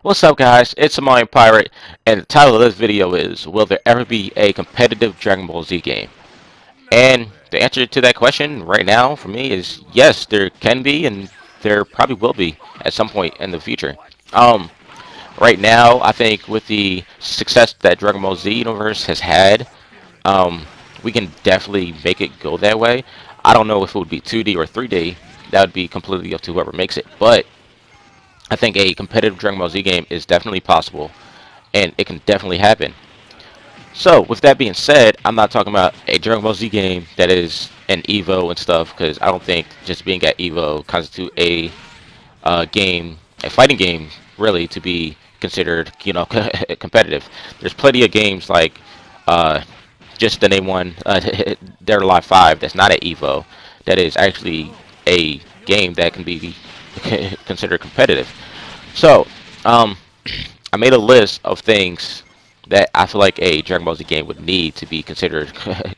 What's up, guys? It's Mario Pirate, and the title of this video is, will there ever be a competitive Dragon Ball Z game? And the answer to that question right now for me is yes, there can be, and there probably will be at some point in the future. Um, right now, I think with the success that Dragon Ball Z Universe has had, um, we can definitely make it go that way. I don't know if it would be 2D or 3D. That would be completely up to whoever makes it, but I think a competitive Dragon Ball Z game is definitely possible, and it can definitely happen. So, with that being said, I'm not talking about a Dragon Ball Z game that is an Evo and stuff, because I don't think just being at Evo constitute a game, a fighting game, really, to be considered, competitive. There's plenty of games like, uh, just to name one, Dead or Alive 5, that's not at Evo, that is actually a game that can be considered competitive. So, um, I made a list of things that I feel like a Dragon Ball Z game would need to be considered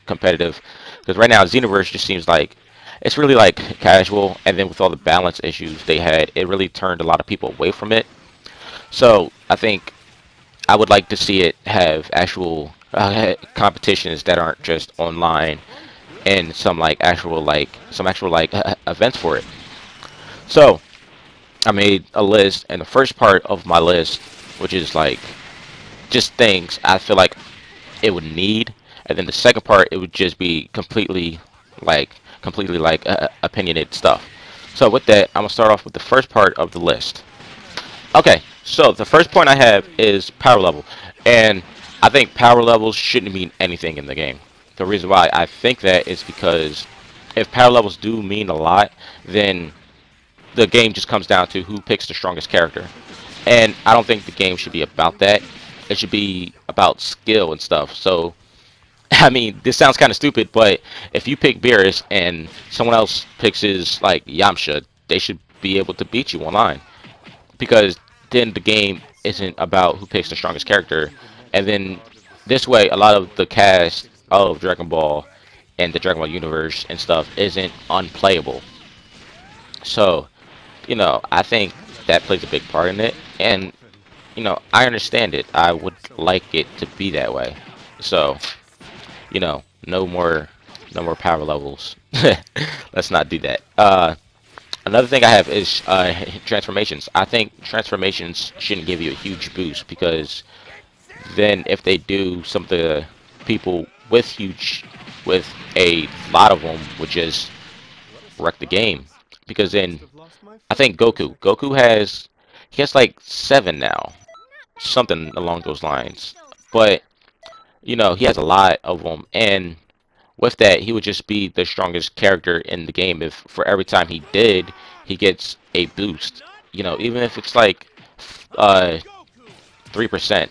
competitive. Because right now, Xenoverse just seems like it's really like casual, and then with all the balance issues they had, it really turned a lot of people away from it. So I think I would like to see it have actual competitions that aren't just online, and some actual like events for it. So I made a list, and the first part of my list, which is like just things I feel like it would need, and then the second part it would just be completely like opinionated stuff. So with that, I'm gonna start off with the first part of the list. Okay, so the first point I have is power level, and I think power levels shouldn't mean anything in the game. The reason why I think that is because if power levels do mean a lot, then the game just comes down to who picks the strongest character. And I don't think the game should be about that. It should be about skill and stuff. So, I mean, this sounds kind of stupid, but if you pick Beerus and someone else picks his, like, Yamcha, they should be able to beat you online. Because then the game isn't about who picks the strongest character. And then this way, a lot of the cast of Dragon Ball and the Dragon Ball universe and stuff isn't unplayable. So, I think that plays a big part in it. And, I understand it. I would like it to be that way. So, no more, no more power levels. Let's not do that. Another thing I have is transformations. I think transformations shouldn't give you a huge boost because then if they do, some of the people with a lot of them would just wreck the game. Because then I think he has like 7 now, something along those lines. But he has a lot of them, and with that, he would just be the strongest character in the game. If for every time he did, he gets a boost. Even if it's like 3%.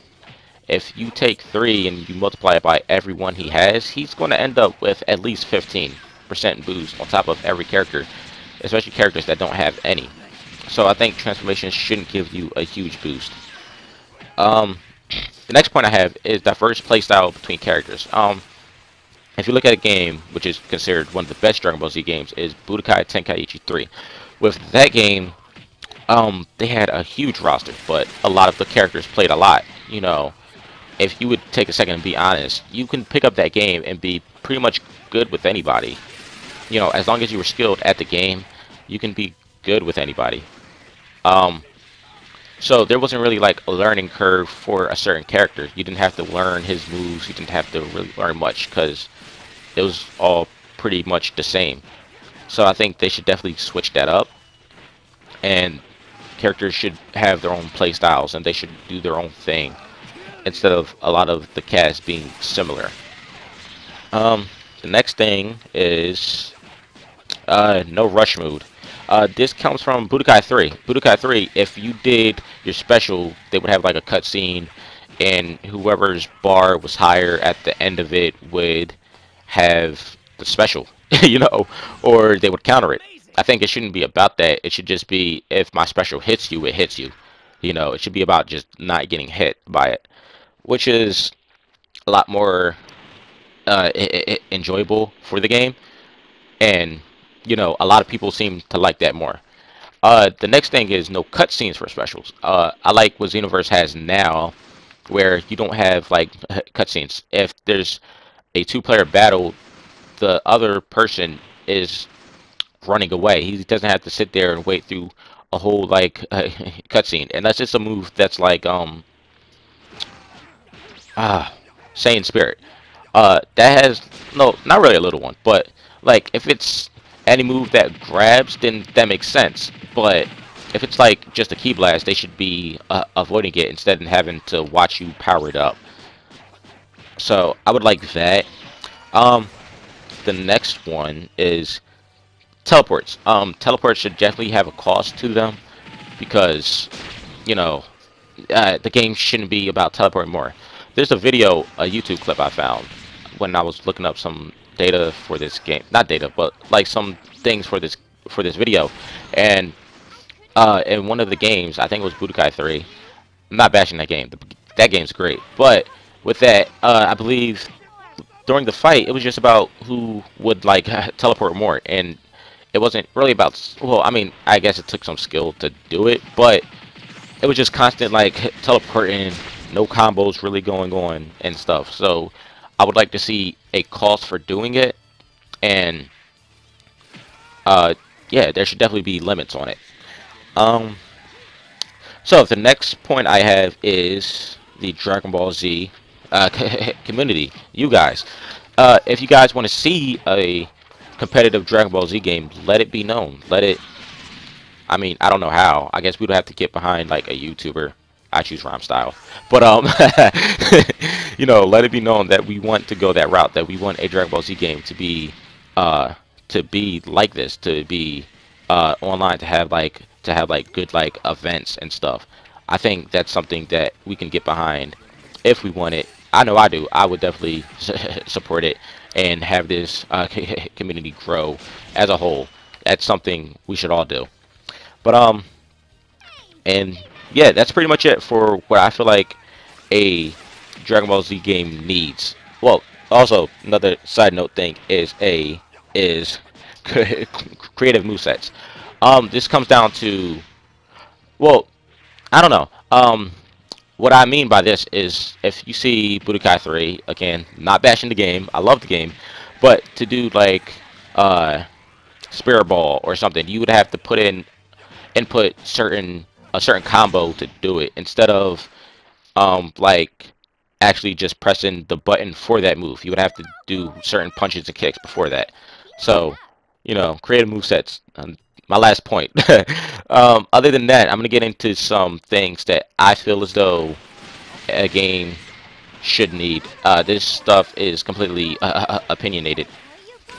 If you take 3 and you multiply it by every one he has, he's going to end up with at least 15% boost on top of every character, especially characters that don't have any. So I think transformations shouldn't give you a huge boost. Um, the next point I have is diverse playstyle between characters. If you look at a game which is considered one of the best Dragon Ball Z games, is Budokai Tenkaichi 3. With that game, they had a huge roster, but a lot of the characters played a lot. If you would take a second and be honest, you can pick up that game and be pretty much good with anybody. As long as you were skilled at the game, you can be good with anybody. Um, so there wasn't really like a learning curve for a certain character. You didn't have to learn his moves. You didn't have to really learn much because it was all pretty much the same. So I think they should definitely switch that up, and characters should have their own play styles and they should do their own thing instead of a lot of the cast being similar. The next thing is no rush mood. This comes from Budokai 3. Budokai 3, if you did your special, they would have like a cutscene, and whoever's bar was higher at the end of it would have the special, or they would counter it. I think it shouldn't be about that. It should just be if my special hits you, it hits you. It should be about just not getting hit by it, which is a lot more enjoyable for the game, and a lot of people seem to like that more. The next thing is no cutscenes for specials. I like what Xenoverse has now, where you don't have like cutscenes. If there's a two-player battle, the other person is running away. He doesn't have to sit there and wait through a whole like cutscene. And that's just a move that's like Saiyan Spirit. That has no, not really a little one, but like if it's any move that grabs, then that makes sense. But if it's like just a key blast, they should be avoiding it instead of having to watch you power it up. So I would like that. Um, the next one is teleports. Teleports should definitely have a cost to them because, you know, the game shouldn't be about teleporting more. There's a video, a YouTube clip I found when I was looking up some data for this game. Not data, but like some things for this video. And in one of the games, I think it was Budokai 3. I'm not bashing that game. That game's great. But with that, I believe during the fight, it was just about who would like teleport more, and it wasn't really about. Well, I mean, I guess it took some skill to do it, but it was just constant like teleporting, no combos really going on and stuff. So I would like to see a cost for doing it, and uh, yeah, there should definitely be limits on it. Um, so the next point I have is the Dragon Ball Z community. You guys, if you guys want to see a competitive Dragon Ball Z game, let it be known. Let it. I mean, I don't know how. I guess we'd have to get behind like a YouTuber. I choose rhyme style, but you know, let it be known that we want to go that route. That we want a Dragon Ball Z game to be like this, to be online, to have like good like events and stuff. I think that's something that we can get behind if we want it. I know I do. I would definitely support it and have this community grow as a whole. That's something we should all do. But and yeah, that's pretty much it for what I feel like a Dragon Ball Z game needs. Well, also another side note thing is creative movesets. This comes down to, well, I don't know. What I mean by this is if you see Budokai 3, again, not bashing the game, I love the game, but to do like Spirit Ball or something, you would have to input a certain combo to do it instead of like actually just pressing the button for that move. You would have to do certain punches and kicks before that. So, you know, creative movesets. My last point. Other than that, I'm gonna get into some things that I feel as though a game should need. This stuff is completely opinionated,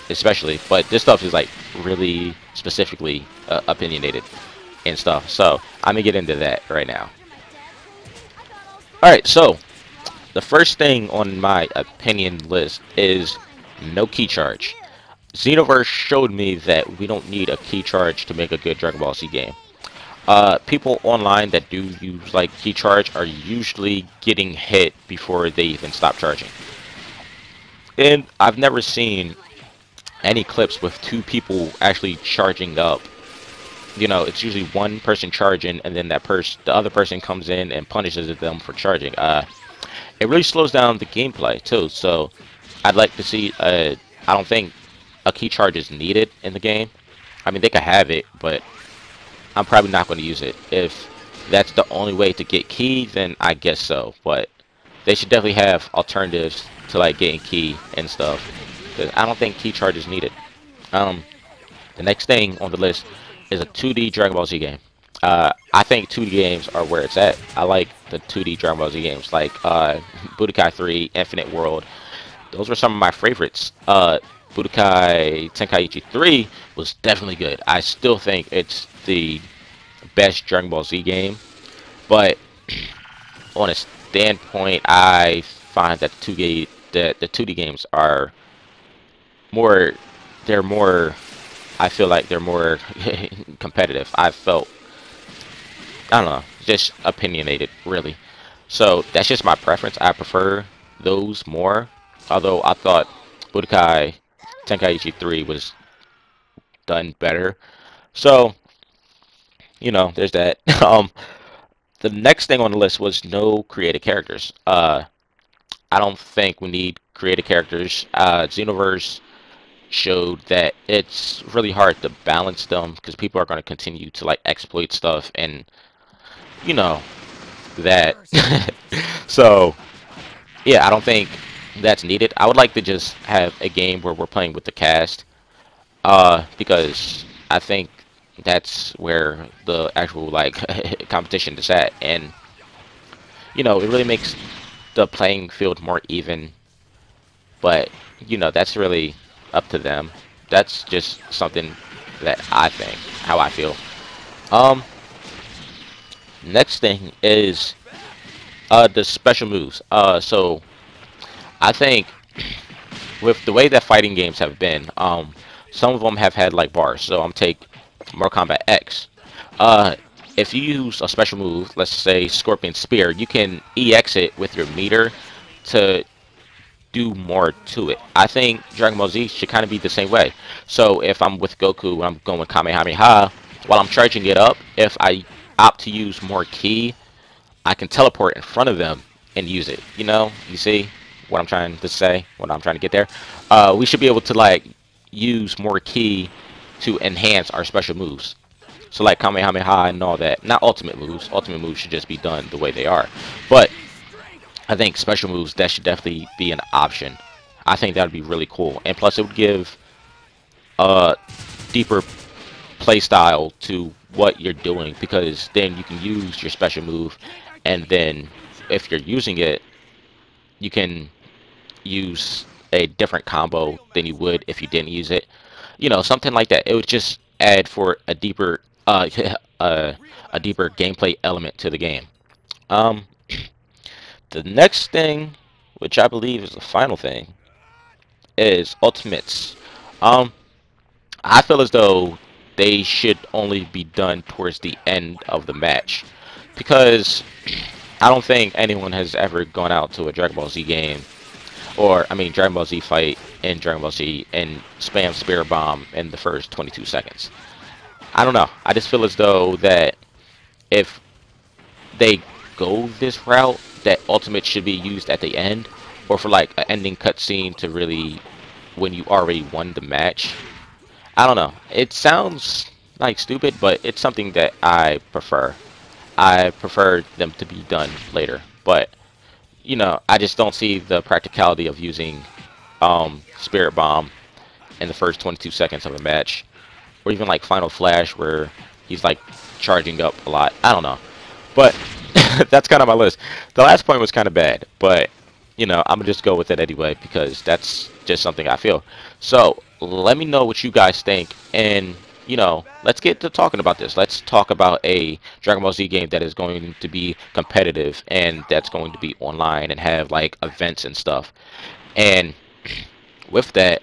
especially, but this stuff is like really specifically opinionated and stuff. So I'm gonna get into that right now. All right, so the first thing on my opinion list is no key charge. Xenoverse showed me that we don't need a key charge to make a good Dragon Ball Z game. People online that do use like key charge are usually getting hit before they even stop charging. And I've never seen any clips with two people actually charging up. You know, it's usually one person charging, and then the other person comes in and punishes them for charging. It really slows down the gameplay too. So I'd like to see. I don't think a key charge is needed in the game. I mean, they could have it, but I'm probably not going to use it. If that's the only way to get key, then I guess so. But they should definitely have alternatives to like getting key and stuff. Because I don't think key charge is needed. The next thing on the list is a 2D Dragon Ball Z game. I think 2D games are where it's at. I like the 2D Dragon Ball Z games, like Budokai 3, Infinite World. Those were some of my favorites. Budokai Tenkaichi 3 was definitely good. I still think it's the best Dragon Ball Z game. But on a standpoint, I find that the 2D games are more, they're more, I feel like they're more competitive. I don't know, just opinionated, really. So that's just my preference. I prefer those more. Although I thought Budokai Tenkaichi 3 was done better. So there's that. The next thing on the list was no created characters. I don't think we need created characters. Xenoverse showed that it's really hard to balance them because people are going to continue to like exploit stuff and you know that. So yeah, I don't think that's needed. I would like to just have a game where we're playing with the cast, because I think that's where the actual like competition is at, and it really makes the playing field more even. But that's really up to them. That's just something that I think, how I feel. Um, Next thing is the special moves. So I think with the way that fighting games have been, some of them have had like bars. So I'm take Mortal Kombat X. Uh, if you use a special move, let's say Scorpion Spear, you can EX it with your meter to do more to it. I think Dragon Ball Z should kind of be the same way. So if I'm with Goku and I'm going Kamehameha, while I'm charging it up, if I opt to use more ki, I can teleport in front of them and use it. You see what I'm trying to say, what I'm trying to get there. We should be able to like use more ki to enhance our special moves. So like Kamehameha and all that. Not ultimate moves. Ultimate moves should just be done the way they are. But I think special moves, that should definitely be an option. I think that would be really cool. And plus it would give a deeper play style to what you're doing, because then you can use your special move, and then if you're using it, you can use a different combo than you would if you didn't use it. Something like that. It would just add for a deeper a deeper gameplay element to the game. Um, the next thing, which I believe is the final thing, is ultimates. Um, I feel as though they should only be done towards the end of the match, because I don't think anyone has ever gone out to a Dragon Ball Z game, or I mean Dragon Ball Z fight in Dragon Ball Z and spam Spirit Bomb in the first 22 seconds. I don't know. I just feel as though that if they go this route, that ultimate should be used at the end, or for like an ending cutscene to really, when you already won the match. I don't know. It sounds like stupid, but it's something that I prefer. I prefer them to be done later, but I just don't see the practicality of using Spirit Bomb in the first 22 seconds of a match, or even like Final Flash where he's like charging up a lot. I don't know, but that's kind of my list. The last point was kind of bad, but I'm gonna just go with it anyway because that's just something I feel. So let me know what you guys think, and let's get to talking about this. Let's talk about a Dragon Ball Z game that is going to be competitive and that's going to be online and have like events and stuff. And with that,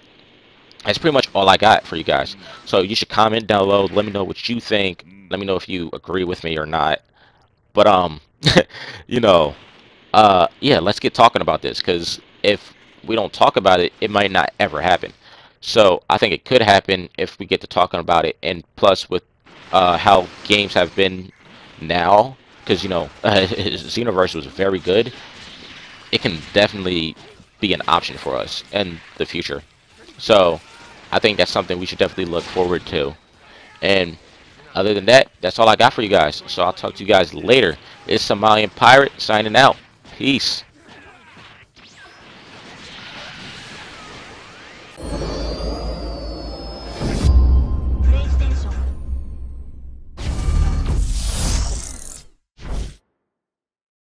that's pretty much all I got for you guys. So you should comment down below. Let me know what you think. Let me know if you agree with me or not. But you know, yeah, let's get talking about this, because if we don't talk about it, it might not ever happen. So I think it could happen if we get to talking about it, and plus with how games have been now, because Xenoverse was very good. It can definitely be an option for us in the future. So I think that's something we should definitely look forward to. And other than that, that's all I got for you guys. So I'll talk to you guys later. It's Somalian Pirate signing out. Peace.